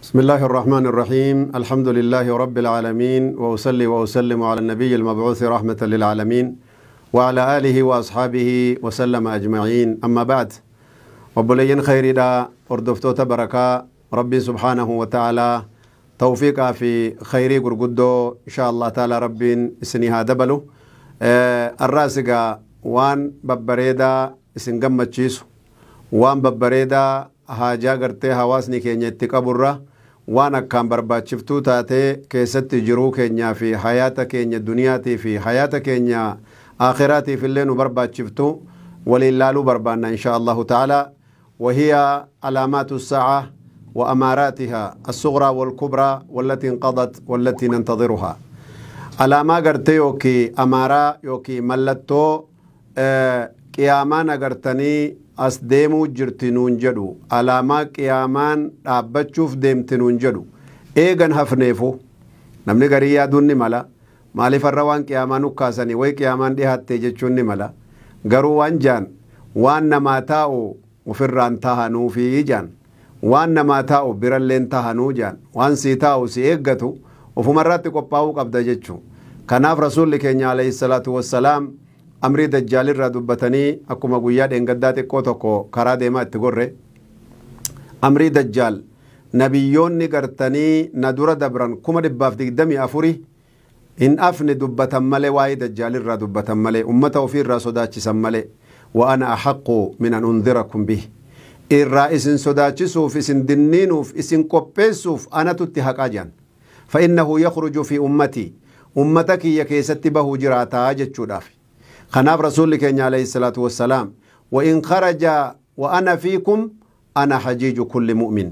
بسم الله الرحمن الرحيم الحمد لله رب العالمين وأصلي وأسلم على النبي المبعوث رحمة للعالمين وعلى آله وأصحابه وسلم أجمعين أما بعد وبلين خير دا أردفتو تبركا ربي سبحانه وتعالى توفيقا في خيري قرقدو إن شاء الله تعالى ربي سنها دبلو الراسقا وان ببريدا سنقمت جيسو وان ببريدا haajaa gartee hawaasni keenya itti qaburra waan akkaan barbaachiftuu taate keessatti jiruu keenyaa fi hayaata keenya duniyaatii fi hayaata keenya aakhiraatiif illee nu barbaachiftu waliin laaluu barbaanna insha Allahu ta'ala وهي علامات الساعة وأماراتها الصغرى والكبرى والتي انقضت والتي ننتظرها علامة قرتي يوكي أمارا يوكي ملتو قيامان قرتني as deemuu jirti nuun jedhu alaamaa qiyaamaan dhaabbachuuf deemti nuun jedhu eegan hafneefu namni garii yaaduun ni mala maaliif har'a waan qiyaamaan ukkaasanii way qiyaamaan dhihaatte jechuun ni mala garuu waan jaan waan namaa taa'u ofirraan tahanuufi jaan waan namaa taa'u biralleen tahanuu jaan waan sii taa'u si eeggatu ofumarratti qophaa'uu qabda jechuu kanaaf rasuulli keenya alayhi salaatu wassalaam amrii dajjaalirraa dubbatanii akkuma guyyaa dheengaddaa xiqqoo tokko karaa deemaa itti gorre amrii dajjaal nabiyyoonni gartanii na dura dabran 124 hin afne dubbatan malee waa'ee dajjaalirraa dubbatan malee ummata ofiirraa sodaachisan malee wa ana ahaqqu min an undhirakum bih irraa isin sodaachisuuf isin dinniinuuf isin qopheessuuf anatutti haqaa jiran fa innahu yakhruju fi ummata kiyya keessatti bahuu jiraataa jechuudhaaf خناف رسول كenya عليه الصلاة والسلام وإن خرج وأنا فيكم أنا حجيج كل مؤمن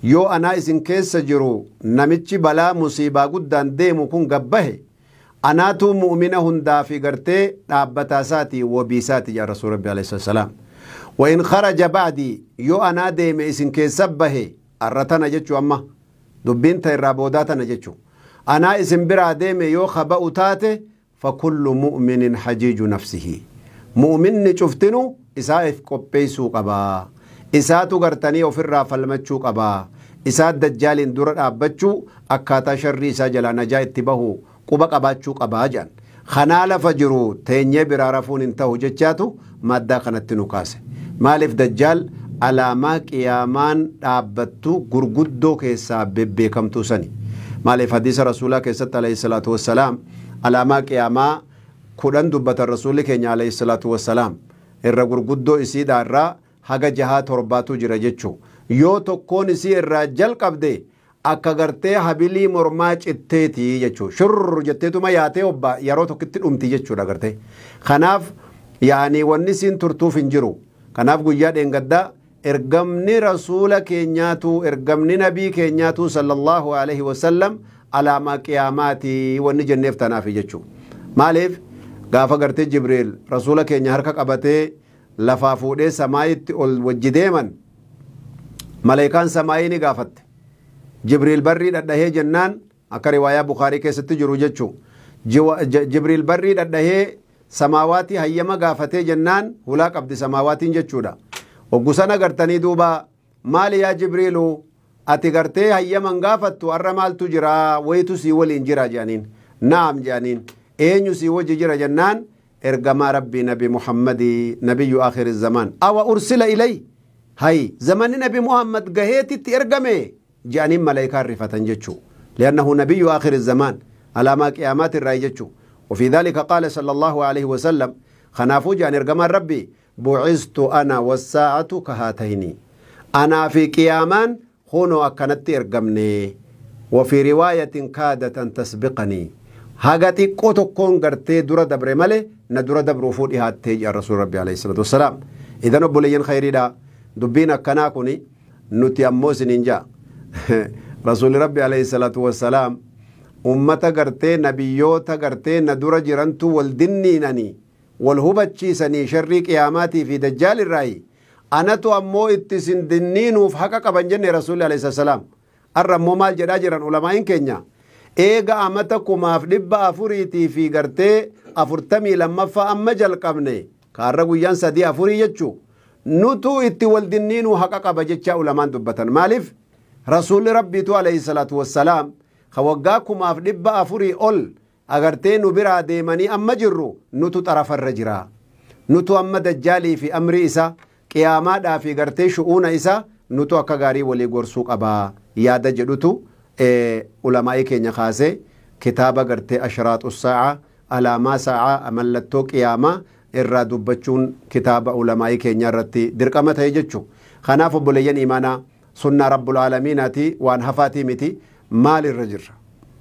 يو أنا إسن كيس جرو نمتش بلا مصيبة قدان ديمو كن قبه أنا تو مؤمنة هندا في قرتي نابتاساتي وبيساتي يا رسول ربي عليه الصلاة والسلام وإن خرج بعدي يو أنا ديم إسن كيس به أرتنا جتشو أما دبين تيرابوداتنا جتشو أنا إسن برا ديم يو خبأ تاتي فكل مؤمن حجيج نفسه مؤمن شفتنو إساء قبيسو قبا إساء تغرتني وفر فالمتشو قبا إساء دجال درر أبتشو أكاتا شري ساجلا نجا اتباهو قبا قباتشو قبا جان خنال فجرو تيني برارفون انتهو جتشاتو مادا خنتنو كاسي مالف دجال علامة قيامان أبتو قرقودو كيسا ببكمتو سني مالف حديث رسولك كيسات عليه الصلاة والسلام علامة قيامة كودن دبت الرسول كينيا عليه الصلاة والسلام الرجل قدو إسيد الرا حاجة جهات رباتو جرجتشو يو تكون إسي الرجال قبدي أكغرتي حبيلي مرماج التيتي يجتشو شر جتتو ما ياتي وبا يروتو كتير أمتي يجتشو لغرتي خناف يعني ونسين ترتو فنجرو خناف قياد إنقدا إرقمني رسول كينياتو إرقمني نبي كينياتو صلى الله عليه وسلم علامة قياماتي ونجنف تنافي جتشو مالف غافا قرتي جبريل رسولك إن يهركك أبتي لفافودي سمايت وجديما ملايكان سمايني غافت جبريل بري دده جنان أكا رواية بخاري كيست جرو جتشو جبريل بري دده سماواتي هيما غافتي جنان هلاك عبد سماواتي جتشو دا وقسانا قرتني دوبا مالي يا جبريلو ati gartee hayyaman gaafattu arra maaltu jira waytu si waliin jira jaaniin naam jaaniin eenyu si wajji jira jennaan ergamaa rabbii nabi muhammadi nabiyyu aakhiri zaman awa ursila ilay hay zamani nabi muhammad gaheetitti ergame jaaniin malaayikaan rifatan jechuu liannahu nabiyyu aakhiri zaman alaamaa qiyaamaati irraa jechuu وفي ذلك قال صلى الله عليه وسلم خنافو جان ارغما ربي بعثت انا والساعه كهاتين انا في قيامان هونو أكنت إرقمني وفي رواية كادت أن تسبقني هاقاتي قوتو كون قرتي دورة دبر مالي ندورة دبر وفود إهاتي يا رسول ربي عليه الصلاة والسلام إذا نبو لين خيري دا دبينا كناكوني نتي أموس ننجا رسول ربي عليه الصلاة والسلام أمتا قرتي نبيوتا قرتي ندورة جرانتو والدني نني والهبتشي سني شريك إياماتي في دجال الرأي أنا تو أمو اتسن دنين وفحقق بنجن رسول الله عليه السلام الرمو مال جراجران علماء كينيا إيغا أمتكم أفلب أفريتي في غرتي أفرتمي لما فأما جل قبني كارغو ينسى دي أفري يجو نتو اتوال دنين وحقق بجتشا علماء دبتن مالف rasuulli rabbiitu alayhi salaatu wassalaam waggaa kumaaf dhibba afurii ol agartee nu biraa deemanii amma jirru nutu xarafarra jira. Nutu amma dajjaalii fi amrii isa qiyaamaadhaa fi gartee shu'uuna isa nutu akka gaarii walii gorsuu qabaa yaada jedhutu ulamaa'ii keenya kaasee kitaaba gartee ashraatu saa'a alaamaa saa'a mallattoo qiyaamaa irraa dubbachuun kitaaba ulamaa'ii keenya irratti dirqama ta'e jechu. Kanaaf obboleeyyan imaanaa sunnaa rabbul aalamiinaati waan hafaatii miti. Maalirra jirra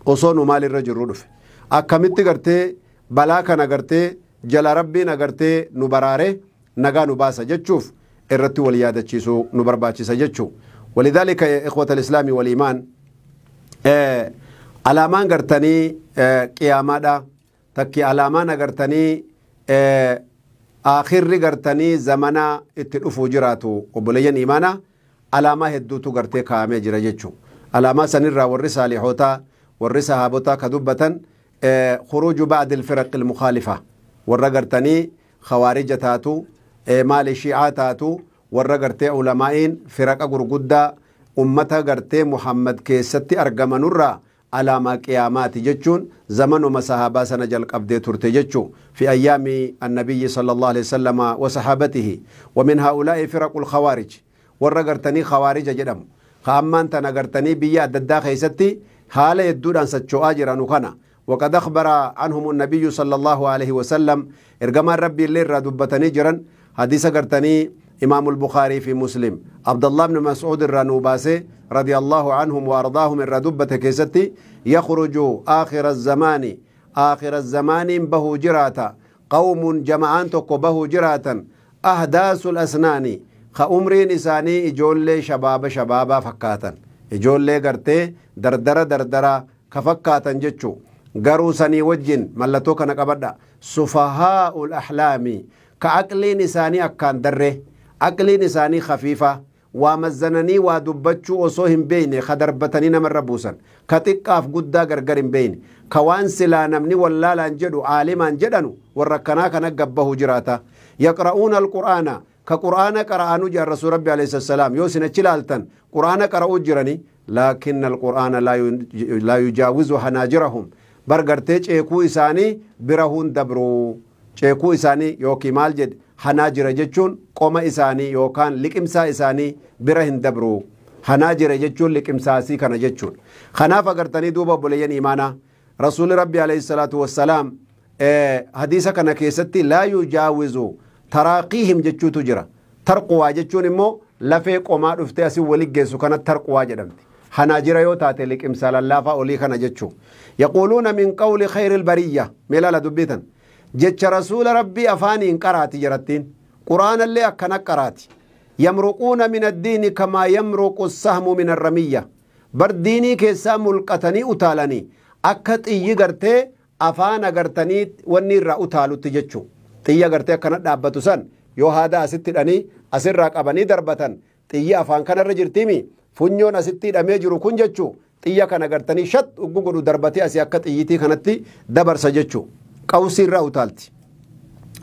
osoo nu maalirra jirru dhufe akkamitti gartee balaa kana gartee jala rabbiin agartee nu baraare nagaa nu baasa jechuuf irratti wal yaadachiisuu nu barbaachisa jechuu. Walidhaalika ikhwata al-islaami wal iimaan alaamaan gartanii qiyaamaadha takki alaamaan agartanii aakhirri gartanii zamanaa itti dhufuu jiraatu obboleeyyan imaanaa alaamaa hedduutu gartee kaa'amee jira jechuu. alaamaa sanirraa warri saalihootaa warri sahaabotaa ka dubbatan khuruuju ba'di alfiraqi almukhaalifa warra gartanii khawaarija taatu maali shi'aa taatu warra gartee ulamaa'iin firaqa gurguddaa ummata gartee muhammad keessatti argamanurraa alaamaa qiyaamaati jechuun zamanuma sahaabaa sana jalqabdee turte jechuu fi ayyaami annabiyyi sallallahu alaihi wasallam wa sahabatihi wa min haa'ulaa'i firaqul khawaarij warra gartanii khawaarija jedhamu ammaan tana gartanii biyya adda addaa keessatti haala hedduudhaan socho'aa jiranu kana وقد أخبر عنهم النبي صلى الله عليه وسلم إرجما ربي اللي ردبتني جرن حديث قرتني إمام البخاري في مسلم عبد الله بن مسعود الرنوباسي رضي الله عنهم وأرضاهم الردبة كيستي يخرج آخر الزمان به جراتا قوم جمعان تقو به جراتا أحداث الأسنان خأمرين إساني إجولي شبابا فكاتا إجولي قرتي دردرة كفكاتا جتشو garuu sanii wajjin mallattoo kana qabadha sufahaa'ul ahlaami ka aqliin isaanii akkaan darre aqliin isaanii khafiifa waa mazzananii waa dubbachuu osoo hin beeyne ka darbatanii namarra buusan ka xiqqaaf guddaa gargar hin beeyne ka waan silaa namni wallaalaan jedhu aalimaan jedhanu warra akkanaa kana gabbahu jiraata yaqra'uuna alqur'aana ka qur'aana qara'anu jedhan rasuul rabbi alayhi salaam yoo isin achi ilaaltan qur'aana qara'uu jirani laakinna alqur'aana laa yujaawizu hanaajirahum bargartee ceekuu isaanii bira hun dabru ceekuu isaanii yookiin maal jedhe hanaajira jechuun qoma isaanii yookaan liqimsaa isaanii bira hin dabru hanaajira jechuun liqimsaasii kana jechuun kanaaf agartanii duuba obboleeyyan imaanaa rasuuli rabbi alayhi salaatu wassalaam hadiisa kana keessatti laa yujaawizu taraaqiihim jechuutu jira tarquwaa jechuun immoo lafee qomaa dhuftee asii walit geessu kana tarquwaa jedhamti hanaajira yoo taate liqimsa lallaafaa olii kana jechuu yaquuluuna min qawli khayri albariyya meelaala dubbitan jecha rasuula rabbii afaaniin qaraati jirattiin quraanallee akkana qaraati yamruquuna min addiini kamaa yamruqu sahmu min arramiyya bar diinii keessaa mulqatanii utaalanii akka xiyyi gartee afaan agartanii wanni irraa utaalutti jechuu xiyya gartee akkana dhaabbatu san yoo haada asitti hidhanii asirraa qabanii darbatan xiyyi afaan kanarra jirtiimi funyoon asitti hidhamee jiru kun jechuu xiyya kana gartanii shat uggu godhu darbatee asii akka xiyyitii kanatti dabarsa jechuu qawsiirraa utaalti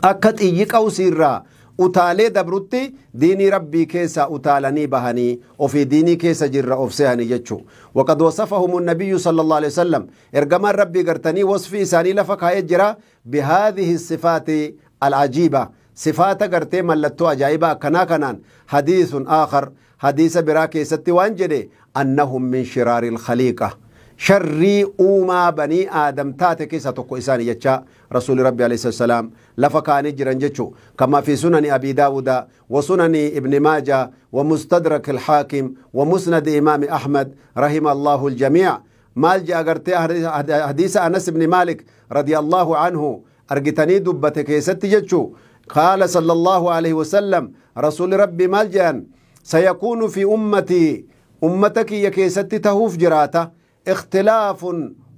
akka xiyyi qawsiirraa utaalee dabrutti diinii rabbii keessa utaalanii bahanii ofii diinii keessa jirra of seehanii jechuu waqad wasafahum annabiyyu sallallahu alaihi wasallam ergamaan rabbii gartanii wasfii isaanii lafa kaa'ee jira bihaadhihi sifaati alcajiiba sifaata gartee mallattoo ajaa'ibaa akkanaa kanaan hadiisun aakhar hadiisa biraa keessatti waan jedhe annahum min shiraari alkhaliiqa sharrii uumaa banii aadam taate keessa tokko isaanii jecha rasuuli rabbi alayhi salaam lafa kaanii jiran jechuu kama fi sunani abi daawuda wa sunani ibni maaja wa mustadrak alxaakim wa musnad imaami ahmad rahima allahu aljamiic maal je agartee hadiisa anas ibni maalik radia allahu anhu argitanii dubbate keessatti jechuu qaala sala allahu alayhi wasalam rasuuli rabbi maal jean سيكون في أمتي أمتك يكيستي تهوف جراتا اختلاف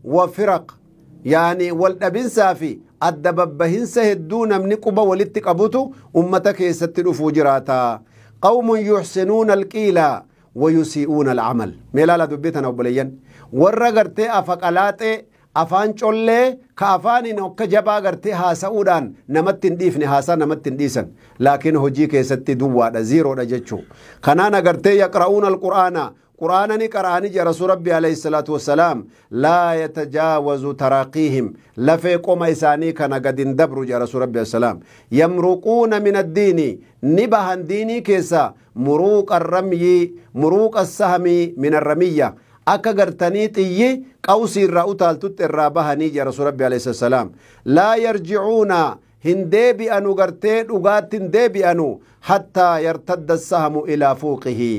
وفرق يعني والأبن سافي الدببهن سهدون من قبا ولتك أبوتو أمتك يستي تهوف جراتا قوم يحسنون الكيلا ويسيئون العمل ميلالا دبيتنا وبليين ورغرتي أفقالاتي afaan collee ka afaaniin akka jabaa gartee haasa'uudhaan namatti hin dhiifne haasaa namatti hin dhiisan laakiin hojii keessatti duwwaadha ziiroodha jechuu kanaan agartee yaqra'uuna alqur'aana قرآن قرآن جاء رسول ربي عليه الصلاة والسلام لا يتجاوز تراقيهم لفيقوم إساني كان قد اندبروا جاء رسول ربي عليه السلام يمرقون من الدين نبها ديني كيسا مروق الرمي مروق السهم من الرمية akka gartanii xiyyi qawsi irraa utaaltutti irraa bahanii jira rasuul rabbi alayhi salaam laa yarji'uuna hin deebi'anu gartee dhugaatti hin deebi'anu hattaa yartadda sahamu ilaa fuuqihi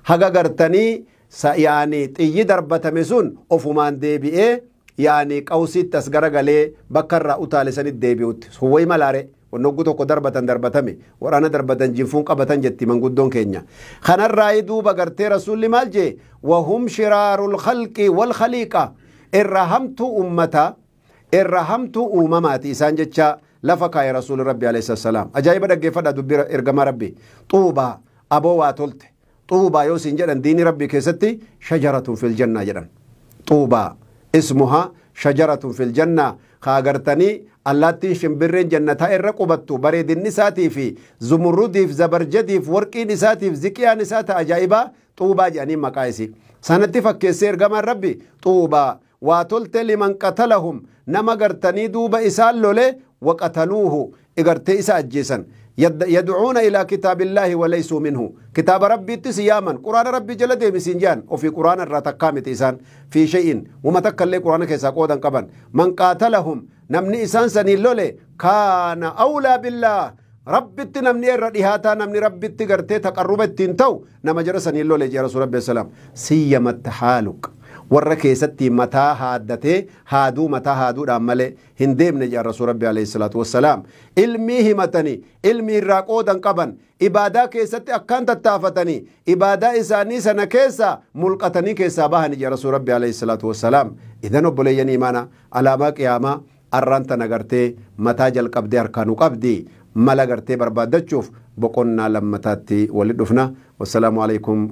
haga gartanii yaani xiyyi darbatame sun ofumaan deebi'ee yaani qawsiitti as garagalee bakka irraa utaalisanitti deebi'utti suwway malaare ونقول تقدر دربتمي ورانا دربتن جنفون قبتن جتي من قدون كينيا خنا الرايدو بقرتي رسول مالجي وهم شرار الخلق والخليقة الرحمت أمتا الرحمت أمماتي سانجتشا لفكا يا رسول ربي عليه السلام أجايب دقي فدا دبير إرقام ربي طوبى أبو واتولت طوبى يوسين جدن ديني ربي كيستي شجرة في الجنة جدن طوبى اسمها شجرة في الجنة خاغرتني اللاتي شمبرين جنتا الرقبتو بريد النساتي في زمردي في زبرجدي في ورقي نساتي في زكيا نساتا أجايبا طوبى جاني مقايسي سنتي فكيسير قمر ربي طوبى واتلت لمن قتلهم نما قرتني دوبا إسال لولي وقتلوه إقرتي إسا أجيسا يدعون إلى كتاب الله وليسوا منه كتاب ربي تسياما قرآن ربي جلده مسنجان وفي قرآن الرتقامة إسان في شيء وما تكالي قرآن كيسا قودا قبا من قاتلهم نمني إسان سنين لولي كان أولى بالله ربي نمني الرديهاتا نمني ربي تقرتي تقربت تنتو نمجر سنين لولي جي رسول ربي السلام سيما التحالك warra keessatti mataa haaddate haaduu mataa haaduudhaan malee hin deemne jedha rasuul rabbi alayhi salaatu wassalaam ilmii himatanii ilmii irraa qoodan qaban ibaadaa keessatti akkaan tattaafatanii ibaadaa isaanii sana keessa mulqatanii keessaa bahanii jedha rasuul rabbi alayhi salaatu wassalaam idan obboleeyyan imaana alaamaa qiyaamaa arraan tana gartee mataa jalqabdee harkaanuu qabdi mala gartee barbaaddachuuf boqonnaa lammataatti walitti dhufna wassalaamu alaykum